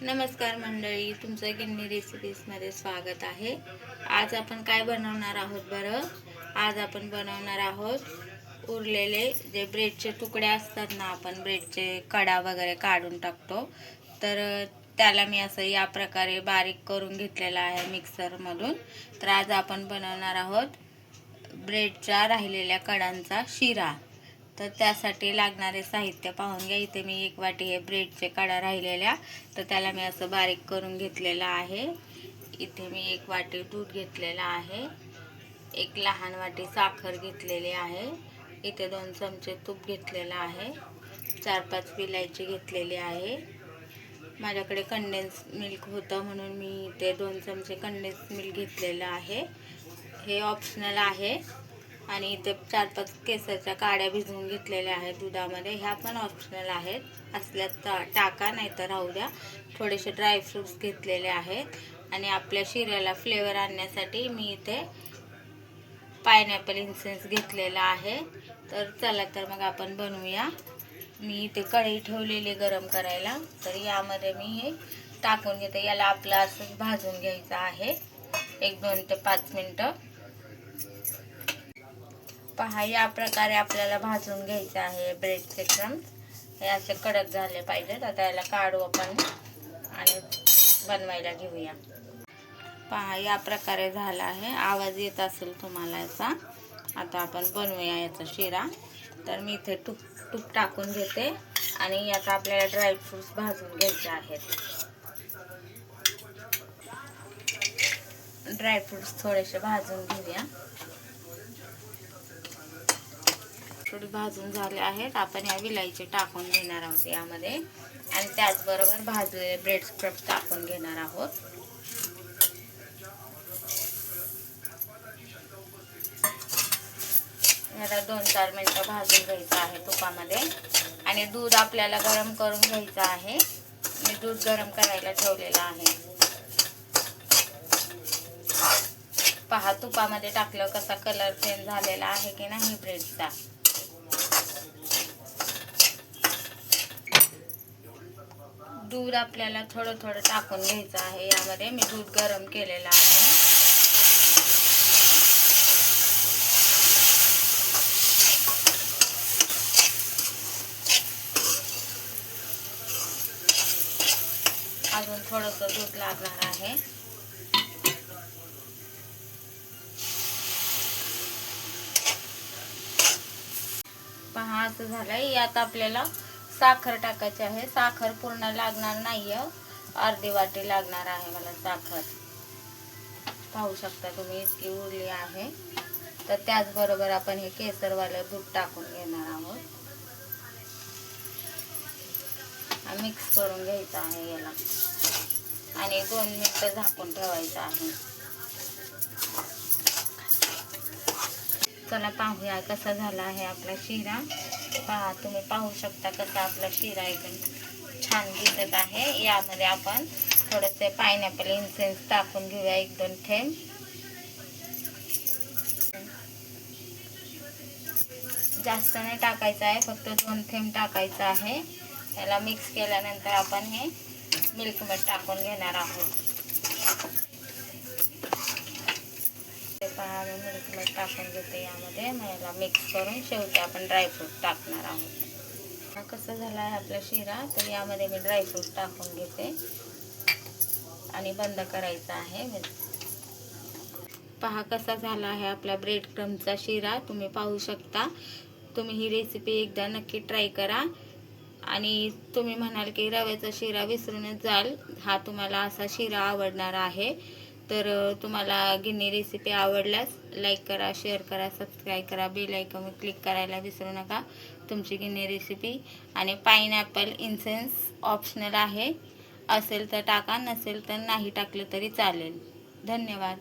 नमस्कार मंडळी, तुमचं गिन्नी रेसिपीजमध्ये स्वागत आहे। आज आपण काय बनवणार आहोत बरं? आज आपण बनवणार आहोत उरलेले जे ब्रेडचे तुकडे असतात ना, आपण ब्रेडचे कडा वगैरे काढून टाकतो, तर त्याला मी असं या प्रकारे बारीक करून घेतलेला आहे मिक्सरमधून। तर आज आपण बनवणार आहोत ब्रेडच्या राहिलेल्या कडांचा शिरा। तर त्यासाठी लागणारे साहित्य पाहून घ्या। इथे मी 1 वाटी हे ब्रेडचे कडा राहिलेल्या, तर त्याला मी असं बारीक करून घेतलेला आहे। इथे मी 1 वाटी दूध घेतलेला आहे, 1 लहान वाटी साखर घेतलेली आहे, इथे 2 चमचे तूप घेतलेला आहे, 4-5 विलायची घेतलेली आहे। माझ्याकडे कंडेन्स मिल्क होतं म्हणून मी इथे 2 चमचे कंडेन्स मिल्क घेतलेलं आहे। हे ऑप्शनल आहे। आणि इथे 4-5 केसरच्या काड्या भिजवून घेतलेल्या आहेत दुधामध्ये, ह्या पण ऑप्शनल आहेत, असल्यास टाका नाही तर राहू द्या। थोडेसे ड्रायफ्रूट्स घेतलेले आहेत आणि आपल्या शिऱ्याला फ्लेवर आणण्यासाठी मी इथे पायनॅपल इसेन्स घेतलेला आहे। तर चला तर मग आपण बनवूया। मी इथे कढई ठेवलेली गरम करायला, तर यामध्ये मी हे टाकून घेते। याला आपलं असं भाजून घ्यायचं आहे 1-2 ते 5 मिनिटं। पहा, या प्रकारे आपल्याला भाजून घ्यायचं आहे ब्रेडचे क्रम्स, हे असे कडक झाले पाहिजेत। आता याला काढू आपण आणि बनवायला घेऊया। पहा, या प्रकारे झाला आहे, आवाज येत असेल तुम्हाला याचा। आता आपण बनवूया याचा शिरा। तर मी इथे तूप टाकून घेते आणि आता आपल्याला ड्रायफ्रूट्स भाजून घ्यायचे आहेत। ड्रायफ्रूट्स थोडेसे भाजून घेऊया। थोडी भाजून झाले आहेत, आपण या विलायची टाकून घेणार आहोत यामध्ये आणि त्याचबरोबर भाजलेले ब्रेड स्क्रब टाकून घेणार आहोत। याला 2-4 मिनिटं भाजून घ्यायचं आहे तुपामध्ये आणि दूध आपल्याला गरम करून घ्यायचं आहे। मी दूध गरम करायला ठेवलेलं आहे। पहा, तुपामध्ये टाकलं कसा कलर चेंज झालेला आहे की नाही ब्रेडचा। दूध आपल्याला थोडं थोडं टाकून घ्यायचं आहे यामध्ये। मी दूध गरम केलेलं आहे। अजून थोडंसं दूध लागणार आहे। पहा, असं झालंय। यात आपल्याला साखर टाकायची आहे। साखर पूर्ण लागणार नाहीये, अर्धी वाटी लागणार आहे मला साखर। पाहू शकता तुम्ही, इतकी उरली आहे। तर त्याचबरोबर आपण हे केसरवालं दूध टाकून घेणार आहोत, मिक्स करून घ्यायचं आहे याला आणि 2 मिनिटं झाकून ठेवायचं आहे। चला पाहूया कसा झाला आहे आपला शिरा। पहा, तुम्ही पाहू शकता कसा आपला शिरा एकदम छान दिसत आहे। यामध्ये आपण थोडेसे पायनॅपल इसेन्स टाकून घेऊया, 1-2 थेंब। जास्त नाही टाकायचं आहे, फक्त 2 थेंब टाकायचं आहे। याला मिक्स केल्यानंतर आपण हे मिल्क मेड टाकून घेणार आहोत। पहा, मी मिल्क मेड टाकून घेते यामध्ये। मग याला मिक्स करून शेवटी आपण ड्रायफ्रूट टाकणार आहोत। हा कसा झाला आहे आपला शिरा, तर यामध्ये मी ड्रायफ्रूट टाकून घेते आणि बंद करायचा आहे। पहा कसा झाला आहे आपला ब्रेड क्रम्सचा शिरा, तुम्ही पाहू शकता। तुम्ही ही रेसिपी एकदा नक्की ट्राय करा आणि तुम्ही म्हणाल की रव्याचा शिरा विसरूनच जाल, हा तुम्हाला असा शिरा आवडणार आहे। तर तुम्हाला गिन्नी रेसिपी आवडल्यास लाईक करा, शेअर करा, सबस्क्राईब करा, बेल आयकॉनवर क्लिक करायला विसरू नका। तुमची गिन्नी रेसिपी आणि पायनॅपल इसेन्स ऑप्शनल आहे, असेल तर टाका, नसेल तर नाही टाकलं तरी चालेल। धन्यवाद।